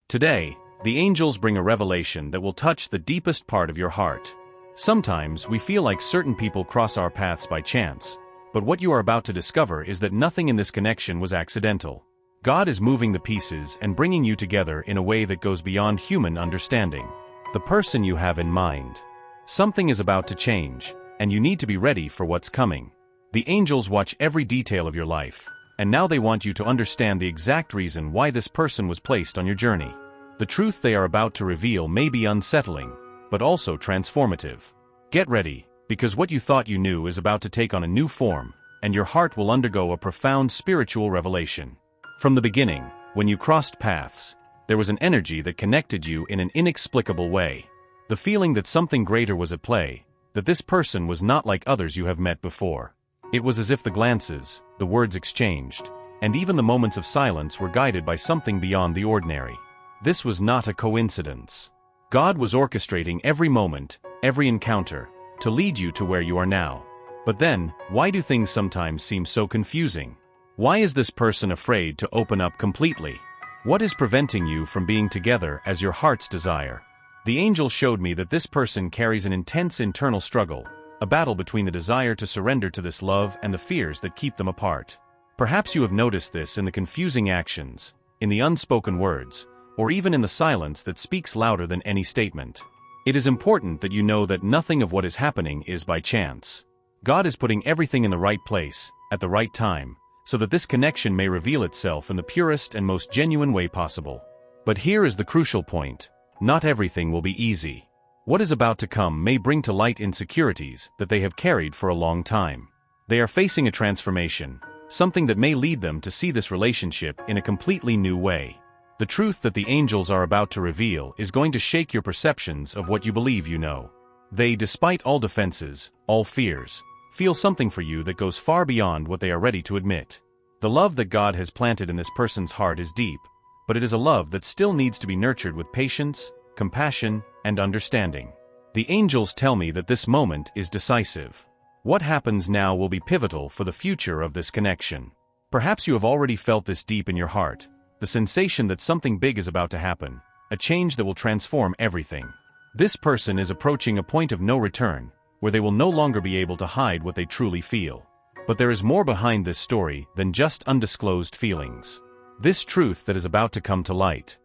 Today, the angels bring a revelation that will touch the deepest part of your heart. Sometimes we feel like certain people cross our paths by chance, but what you are about to discover is that nothing in this connection was accidental. God is moving the pieces and bringing you together in a way that goes beyond human understanding. The person you have in mind. Something is about to change, and you need to be ready for what's coming. The angels watch every detail of your life, and now they want you to understand the exact reason why this person was placed on your journey. The truth they are about to reveal may be unsettling, but also transformative. Get ready, because what you thought you knew is about to take on a new form, and your heart will undergo a profound spiritual revelation. From the beginning, when you crossed paths, there was an energy that connected you in an inexplicable way. The feeling that something greater was at play, that this person was not like others you have met before. It was as if the glances, the words exchanged, and even the moments of silence were guided by something beyond the ordinary. This was not a coincidence. God was orchestrating every moment, every encounter, to lead you to where you are now. But then, why do things sometimes seem so confusing? Why is this person afraid to open up completely? What is preventing you from being together as your heart's desire? The angel showed me that this person carries an intense internal struggle, a battle between the desire to surrender to this love and the fears that keep them apart. Perhaps you have noticed this in the confusing actions, in the unspoken words, or even in the silence that speaks louder than any statement. It is important that you know that nothing of what is happening is by chance. God is putting everything in the right place, at the right time, so that this connection may reveal itself in the purest and most genuine way possible. But here is the crucial point: not everything will be easy. What is about to come may bring to light insecurities that they have carried for a long time. They are facing a transformation, something that may lead them to see this relationship in a completely new way. The truth that the angels are about to reveal is going to shake your perceptions of what you believe you know. They, despite all defenses, all fears, feel something for you that goes far beyond what they are ready to admit. The love that God has planted in this person's heart is deep, but it is a love that still needs to be nurtured with patience, compassion, and understanding. The angels tell me that this moment is decisive. What happens now will be pivotal for the future of this connection. Perhaps you have already felt this deep in your heart, the sensation that something big is about to happen, a change that will transform everything. This person is approaching a point of no return, where they will no longer be able to hide what they truly feel. But there is more behind this story than just undisclosed feelings. This truth that is about to come to light.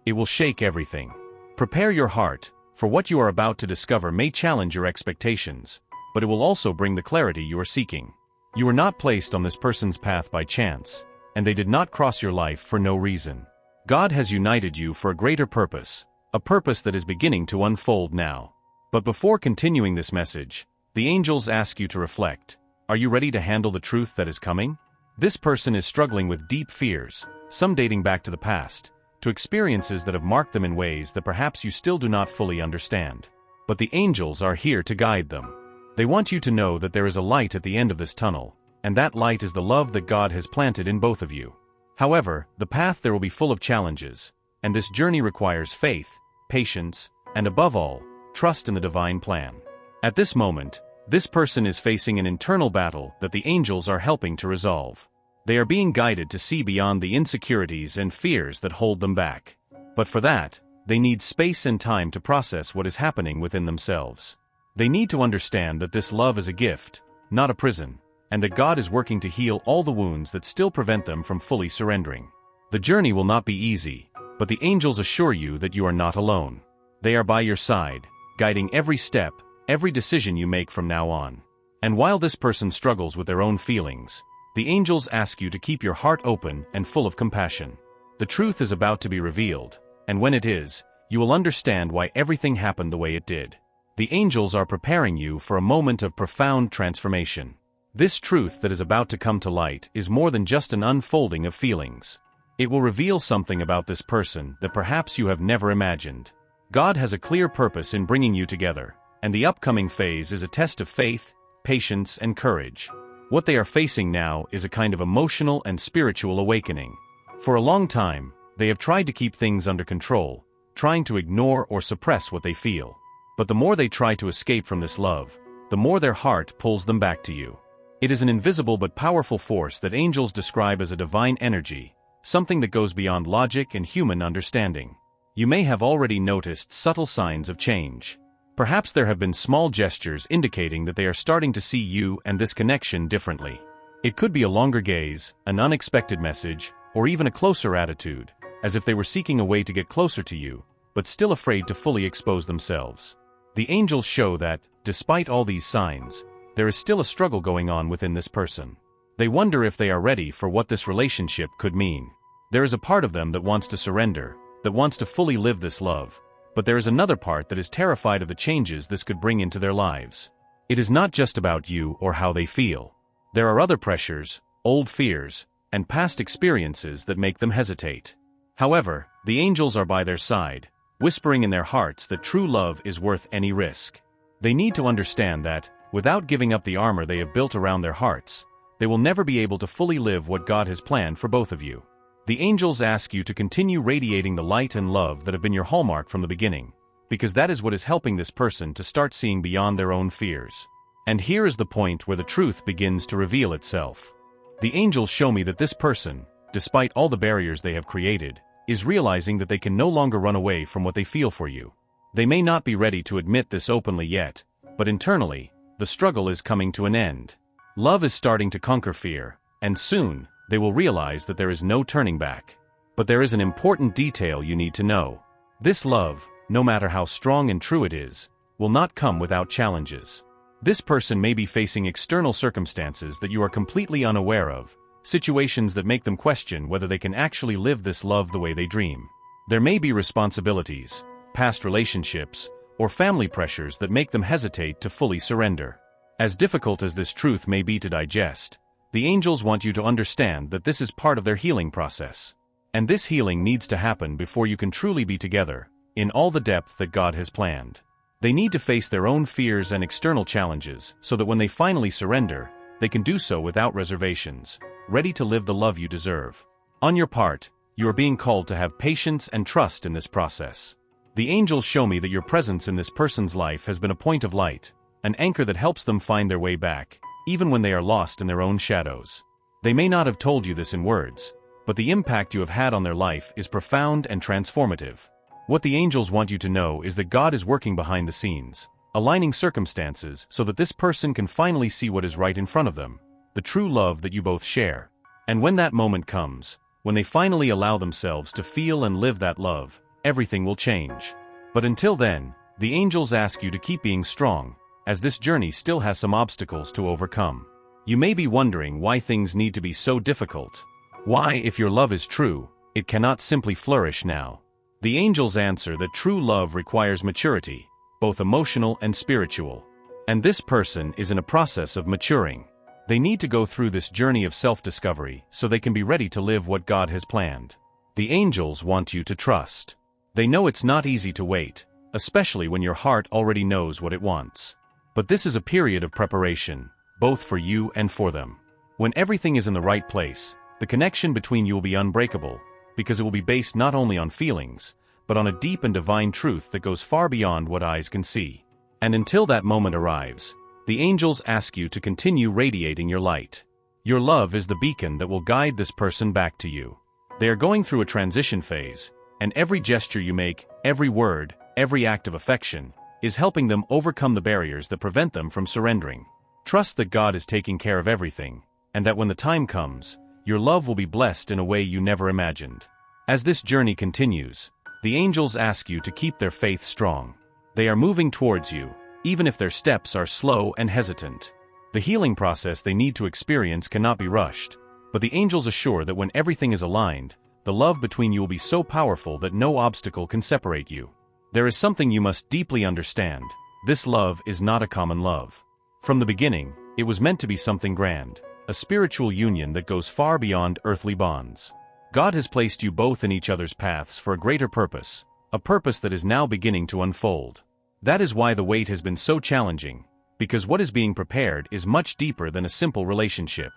It will shake everything. Prepare your heart, for what you are about to discover may challenge your expectations, but it will also bring the clarity you are seeking. You were not placed on this person's path by chance, and they did not cross your life for no reason. God has united you for a greater purpose, a purpose that is beginning to unfold now. But before continuing this message, the angels ask you to reflect. Are you ready to handle the truth that is coming? This person is struggling with deep fears, some dating back to the past, to experiences that have marked them in ways that perhaps you still do not fully understand. But the angels are here to guide them. They want you to know that there is a light at the end of this tunnel, and that light is the love that God has planted in both of you. However, the path there will be full of challenges, and this journey requires faith, patience, and above all, trust in the divine plan. At this moment, this person is facing an internal battle that the angels are helping to resolve. They are being guided to see beyond the insecurities and fears that hold them back. But for that, they need space and time to process what is happening within themselves. They need to understand that this love is a gift, not a prison, and that God is working to heal all the wounds that still prevent them from fully surrendering. The journey will not be easy, but the angels assure you that you are not alone. They are by your side, guiding every step, every decision you make from now on. And while this person struggles with their own feelings, the angels ask you to keep your heart open and full of compassion. The truth is about to be revealed, and when it is, you will understand why everything happened the way it did. The angels are preparing you for a moment of profound transformation. This truth that is about to come to light is more than just an unfolding of feelings. It will reveal something about this person that perhaps you have never imagined. God has a clear purpose in bringing you together, and the upcoming phase is a test of faith, patience, and courage. What they are facing now is a kind of emotional and spiritual awakening. For a long time, they have tried to keep things under control, trying to ignore or suppress what they feel. But the more they try to escape from this love, the more their heart pulls them back to you. It is an invisible but powerful force that angels describe as a divine energy, something that goes beyond logic and human understanding. You may have already noticed subtle signs of change. Perhaps there have been small gestures indicating that they are starting to see you and this connection differently. It could be a longer gaze, an unexpected message, or even a closer attitude, as if they were seeking a way to get closer to you, but still afraid to fully expose themselves. The angels show that, despite all these signs, there is still a struggle going on within this person. They wonder if they are ready for what this relationship could mean. There is a part of them that wants to surrender, that wants to fully live this love, but there is another part that is terrified of the changes this could bring into their lives. It is not just about you or how they feel. There are other pressures, old fears, and past experiences that make them hesitate. However, the angels are by their side, whispering in their hearts that true love is worth any risk. They need to understand that, without giving up the armor they have built around their hearts, they will never be able to fully live what God has planned for both of you. The angels ask you to continue radiating the light and love that have been your hallmark from the beginning, because that is what is helping this person to start seeing beyond their own fears. And here is the point where the truth begins to reveal itself. The angels show me that this person, despite all the barriers they have created, is realizing that they can no longer run away from what they feel for you. They may not be ready to admit this openly yet, but internally, the struggle is coming to an end. Love is starting to conquer fear, and soon, they will realize that there is no turning back. But there is an important detail you need to know. This love, no matter how strong and true it is, will not come without challenges. This person may be facing external circumstances that you are completely unaware of, situations that make them question whether they can actually live this love the way they dream. There may be responsibilities, past relationships, or family pressures that make them hesitate to fully surrender. As difficult as this truth may be to digest, the angels want you to understand that this is part of their healing process. And this healing needs to happen before you can truly be together, in all the depth that God has planned. They need to face their own fears and external challenges so that when they finally surrender, they can do so without reservations, ready to live the love you deserve. On your part, you are being called to have patience and trust in this process. The angels show me that your presence in this person's life has been a point of light, an anchor that helps them find their way back, even when they are lost in their own shadows. They may not have told you this in words, but the impact you have had on their life is profound and transformative. What the angels want you to know is that God is working behind the scenes, aligning circumstances so that this person can finally see what is right in front of them, the true love that you both share. And when that moment comes, when they finally allow themselves to feel and live that love, everything will change. But until then, the angels ask you to keep being strong, as this journey still has some obstacles to overcome. You may be wondering why things need to be so difficult. Why, if your love is true, it cannot simply flourish now. The angels answer that true love requires maturity, both emotional and spiritual. And this person is in a process of maturing. They need to go through this journey of self-discovery so they can be ready to live what God has planned. The angels want you to trust. They know it's not easy to wait, especially when your heart already knows what it wants. But this is a period of preparation, both for you and for them. When everything is in the right place, the connection between you will be unbreakable, because it will be based not only on feelings, but on a deep and divine truth that goes far beyond what eyes can see. And until that moment arrives, the angels ask you to continue radiating your light. Your love is the beacon that will guide this person back to you. They are going through a transition phase, and every gesture you make, every word, every act of affection, is helping them overcome the barriers that prevent them from surrendering. Trust that God is taking care of everything, and that when the time comes, your love will be blessed in a way you never imagined. As this journey continues, the angels ask you to keep their faith strong. They are moving towards you, even if their steps are slow and hesitant. The healing process they need to experience cannot be rushed, but the angels assure that when everything is aligned, the love between you will be so powerful that no obstacle can separate you. There is something you must deeply understand. This love is not a common love. From the beginning, it was meant to be something grand, a spiritual union that goes far beyond earthly bonds. God has placed you both in each other's paths for a greater purpose, a purpose that is now beginning to unfold. That is why the wait has been so challenging, because what is being prepared is much deeper than a simple relationship.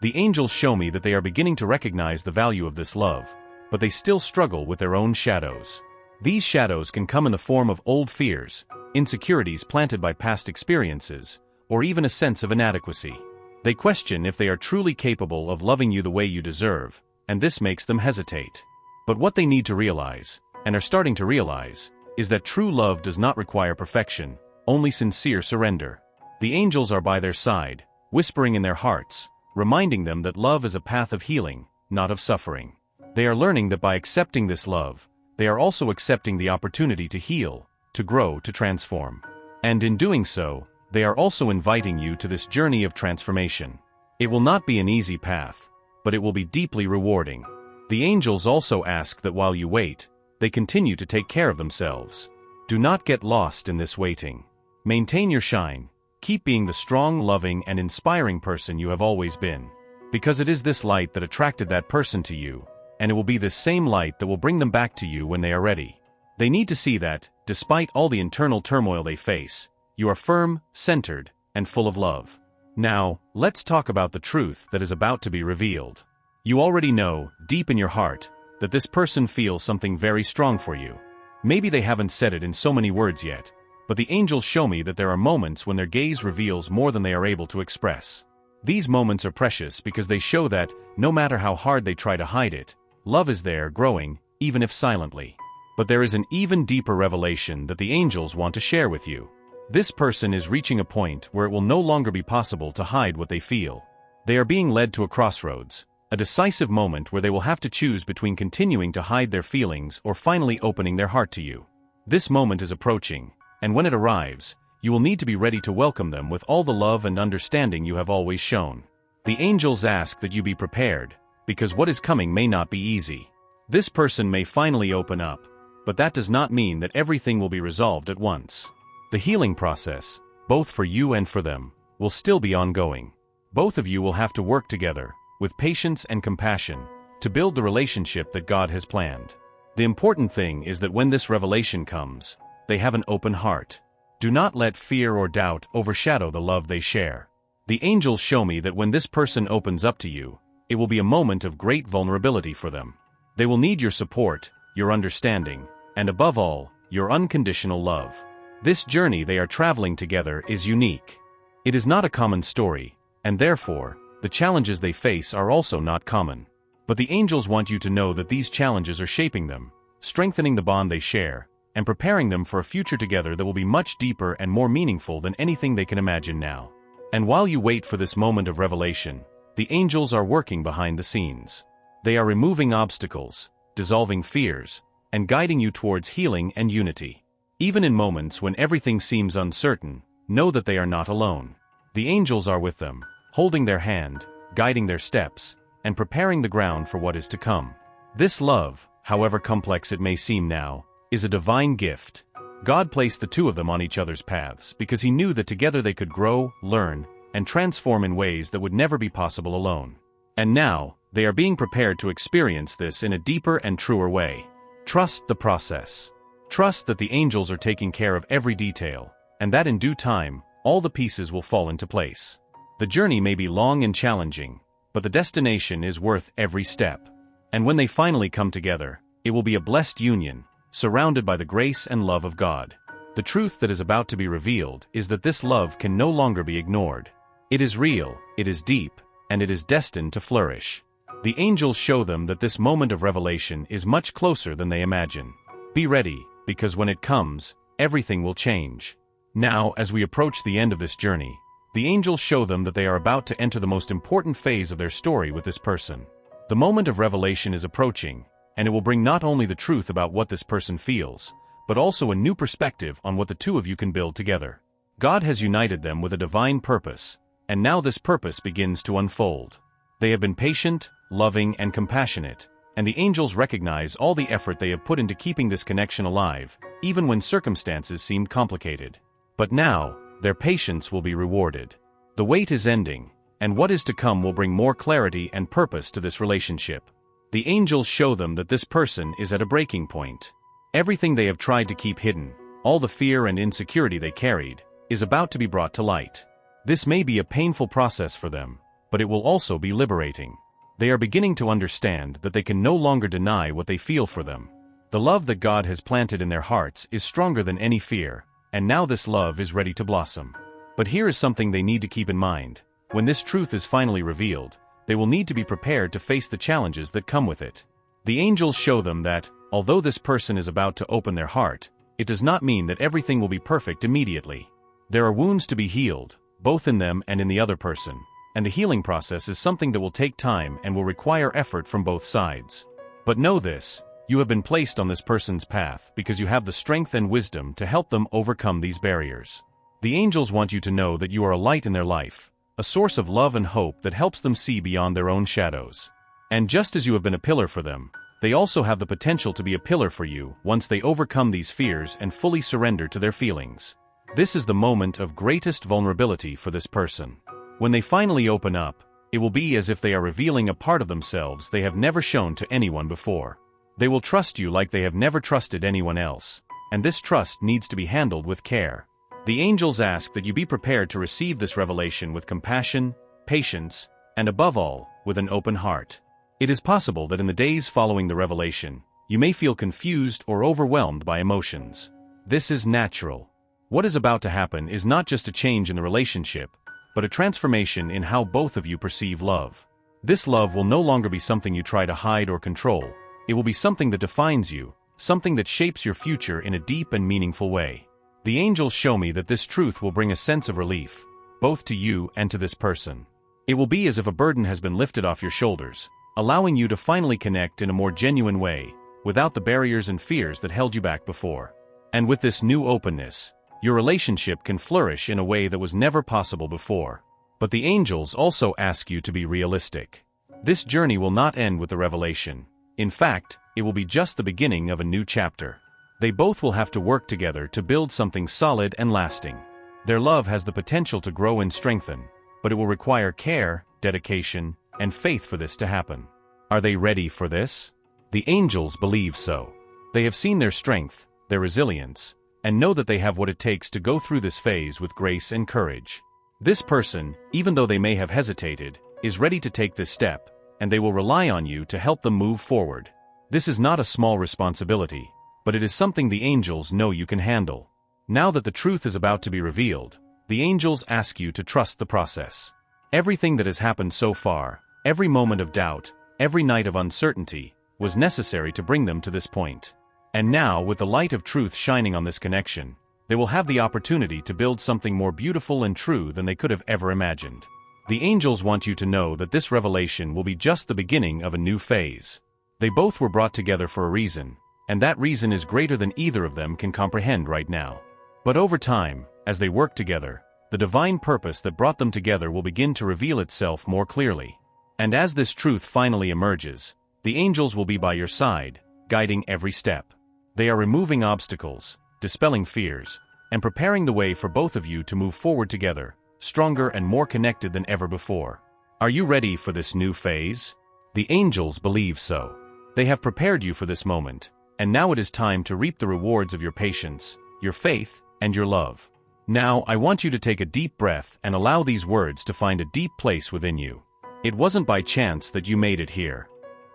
The angels show me that they are beginning to recognize the value of this love, but they still struggle with their own shadows. These shadows can come in the form of old fears, insecurities planted by past experiences, or even a sense of inadequacy. They question if they are truly capable of loving you the way you deserve, and this makes them hesitate. But what they need to realize and are starting to realize, is that true love does not require perfection, only sincere surrender. The angels are by their side, whispering in their hearts, reminding them that love is a path of healing, not of suffering. They are learning that by accepting this love, they are also accepting the opportunity to heal, to grow, to transform. And in doing so, they are also inviting you to this journey of transformation. It will not be an easy path, but it will be deeply rewarding. The angels also ask that while you wait, they continue to take care of themselves. Do not get lost in this waiting. Maintain your shine. Keep being the strong, loving, and inspiring person you have always been. Because it is this light that attracted that person to you, and it will be this same light that will bring them back to you when they are ready. They need to see that, despite all the internal turmoil they face, you are firm, centered, and full of love. Now, let's talk about the truth that is about to be revealed. You already know, deep in your heart, that this person feels something very strong for you. Maybe they haven't said it in so many words yet, but the angels show me that there are moments when their gaze reveals more than they are able to express. These moments are precious because they show that, no matter how hard they try to hide it, love is there, growing, even if silently. But there is an even deeper revelation that the angels want to share with you. This person is reaching a point where it will no longer be possible to hide what they feel. They are being led to a crossroads, a decisive moment where they will have to choose between continuing to hide their feelings or finally opening their heart to you. This moment is approaching, and when it arrives, you will need to be ready to welcome them with all the love and understanding you have always shown. The angels ask that you be prepared, because what is coming may not be easy. This person may finally open up, but that does not mean that everything will be resolved at once. The healing process, both for you and for them, will still be ongoing. Both of you will have to work together, with patience and compassion, to build the relationship that God has planned. The important thing is that when this revelation comes, they have an open heart. Do not let fear or doubt overshadow the love they share. The angels show me that when this person opens up to you, it will be a moment of great vulnerability for them. They will need your support, your understanding, and above all, your unconditional love. This journey they are traveling together is unique. It is not a common story, and therefore, the challenges they face are also not common. But the angels want you to know that these challenges are shaping them, strengthening the bond they share, and preparing them for a future together that will be much deeper and more meaningful than anything they can imagine now. And while you wait for this moment of revelation, the angels are working behind the scenes. They are removing obstacles, dissolving fears, and guiding you towards healing and unity. Even in moments when everything seems uncertain, know that they are not alone. The angels are with them, holding their hand, guiding their steps, and preparing the ground for what is to come. This love, however complex it may seem now, is a divine gift. God placed the two of them on each other's paths because He knew that together they could grow, learn, and transform in ways that would never be possible alone. And now, they are being prepared to experience this in a deeper and truer way. Trust the process. Trust that the angels are taking care of every detail, and that in due time, all the pieces will fall into place. The journey may be long and challenging, but the destination is worth every step. And when they finally come together, it will be a blessed union, surrounded by the grace and love of God. The truth that is about to be revealed is that this love can no longer be ignored. It is real, it is deep, and it is destined to flourish. The angels show them that this moment of revelation is much closer than they imagine. Be ready, because when it comes, everything will change. Now, as we approach the end of this journey, the angels show them that they are about to enter the most important phase of their story with this person. The moment of revelation is approaching, and it will bring not only the truth about what this person feels, but also a new perspective on what the two of you can build together. God has united them with a divine purpose, and now this purpose begins to unfold. They have been patient, loving, and compassionate, and the angels recognize all the effort they have put into keeping this connection alive, even when circumstances seemed complicated. But now, their patience will be rewarded. The wait is ending, and what is to come will bring more clarity and purpose to this relationship. The angels show them that this person is at a breaking point. Everything they have tried to keep hidden, all the fear and insecurity they carried, is about to be brought to light. This may be a painful process for them, but it will also be liberating. They are beginning to understand that they can no longer deny what they feel for them. The love that God has planted in their hearts is stronger than any fear, and now this love is ready to blossom. But here is something they need to keep in mind. When this truth is finally revealed, they will need to be prepared to face the challenges that come with it. The angels show them that, Although this person is about to open their heart, it does not mean that everything will be perfect immediately. There are wounds to be healed, both in them and in the other person, and the healing process is something that will take time and will require effort from both sides. But know this, you have been placed on this person's path because you have the strength and wisdom to help them overcome these barriers. The angels want you to know that you are a light in their life, a source of love and hope that helps them see beyond their own shadows. And just as you have been a pillar for them, they also have the potential to be a pillar for you once they overcome these fears and fully surrender to their feelings. This is the moment of greatest vulnerability for this person. When they finally open up, it will be as if they are revealing a part of themselves they have never shown to anyone before. They will trust you like they have never trusted anyone else, and this trust needs to be handled with care. The angels ask that you be prepared to receive this revelation with compassion, patience, and above all, with an open heart. It is possible that in the days following the revelation, you may feel confused or overwhelmed by emotions. This is natural. What is about to happen is not just a change in the relationship, but a transformation in how both of you perceive love. This love will no longer be something you try to hide or control. It will be something that defines you, something that shapes your future in a deep and meaningful way. The angels show me that this truth will bring a sense of relief, both to you and to this person. It will be as if a burden has been lifted off your shoulders, allowing you to finally connect in a more genuine way, without the barriers and fears that held you back before. And with this new openness, your relationship can flourish in a way that was never possible before. But the angels also ask you to be realistic. This journey will not end with the revelation. In fact, it will be just the beginning of a new chapter. They both will have to work together to build something solid and lasting. Their love has the potential to grow and strengthen, but it will require care, dedication, and faith for this to happen. Are they ready for this? The angels believe so. They have seen their strength, their resilience, and know that they have what it takes to go through this phase with grace and courage. This person, even though they may have hesitated, is ready to take this step, and they will rely on you to help them move forward. This is not a small responsibility, but it is something the angels know you can handle. Now that the truth is about to be revealed, the angels ask you to trust the process. Everything that has happened so far, every moment of doubt, every night of uncertainty, was necessary to bring them to this point. And now, with the light of truth shining on this connection, they will have the opportunity to build something more beautiful and true than they could have ever imagined. The angels want you to know that this revelation will be just the beginning of a new phase. They both were brought together for a reason, and that reason is greater than either of them can comprehend right now. But over time, as they work together, the divine purpose that brought them together will begin to reveal itself more clearly. And as this truth finally emerges, the angels will be by your side, guiding every step. They are removing obstacles, dispelling fears, and preparing the way for both of you to move forward together, stronger and more connected than ever before. Are you ready for this new phase? The angels believe so. They have prepared you for this moment, and now it is time to reap the rewards of your patience, your faith, and your love. Now, I want you to take a deep breath and allow these words to find a deep place within you. It wasn't by chance that you made it here.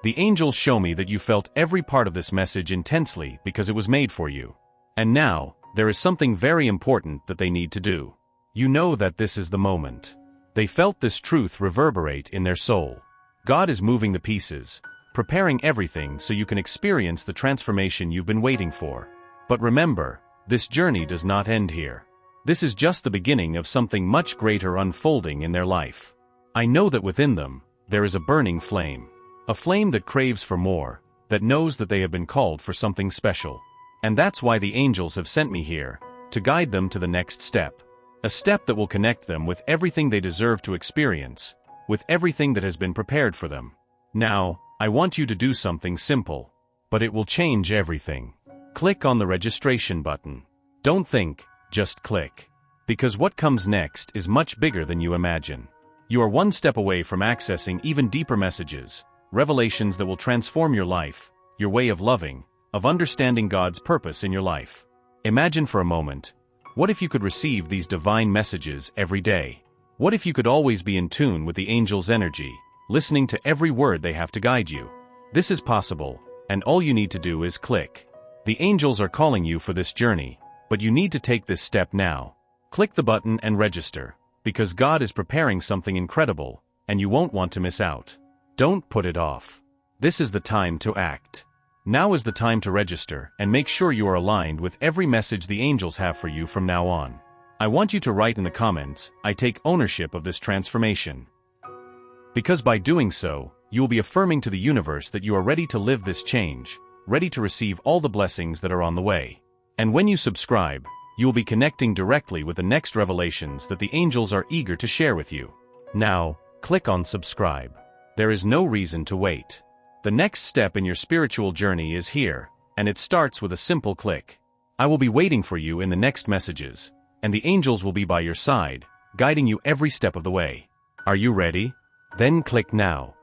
The angels show me that you felt every part of this message intensely because it was made for you. And now, there is something very important that they need to do. You know that this is the moment. They felt this truth reverberate in their soul. God is moving the pieces, preparing everything so you can experience the transformation you've been waiting for. But remember, this journey does not end here. This is just the beginning of something much greater unfolding in their life. I know that within them, there is a burning flame. A flame that craves for more, that knows that they have been called for something special. And that's why the angels have sent me here, to guide them to the next step. A step that will connect them with everything they deserve to experience, with everything that has been prepared for them. Now, I want you to do something simple, but it will change everything. Click on the registration button. Don't think, just click. Because what comes next is much bigger than you imagine. You are one step away from accessing even deeper messages, revelations that will transform your life, your way of loving, of understanding God's purpose in your life. Imagine for a moment, what if you could receive these divine messages every day? What if you could always be in tune with the angels' energy, listening to every word they have to guide you? This is possible, and all you need to do is click. The angels are calling you for this journey, but you need to take this step now. Click the button and register, because God is preparing something incredible, and you won't want to miss out. Don't put it off. This is the time to act. Now is the time to register and make sure you are aligned with every message the angels have for you from now on. I want you to write in the comments, "I take ownership of this transformation." Because by doing so, you will be affirming to the universe that you are ready to live this change, ready to receive all the blessings that are on the way. And when you subscribe, you will be connecting directly with the next revelations that the angels are eager to share with you. Now, click on subscribe. There is no reason to wait. The next step in your spiritual journey is here, and it starts with a simple click. I will be waiting for you in the next messages, and the angels will be by your side, guiding you every step of the way. Are you ready? Then click now.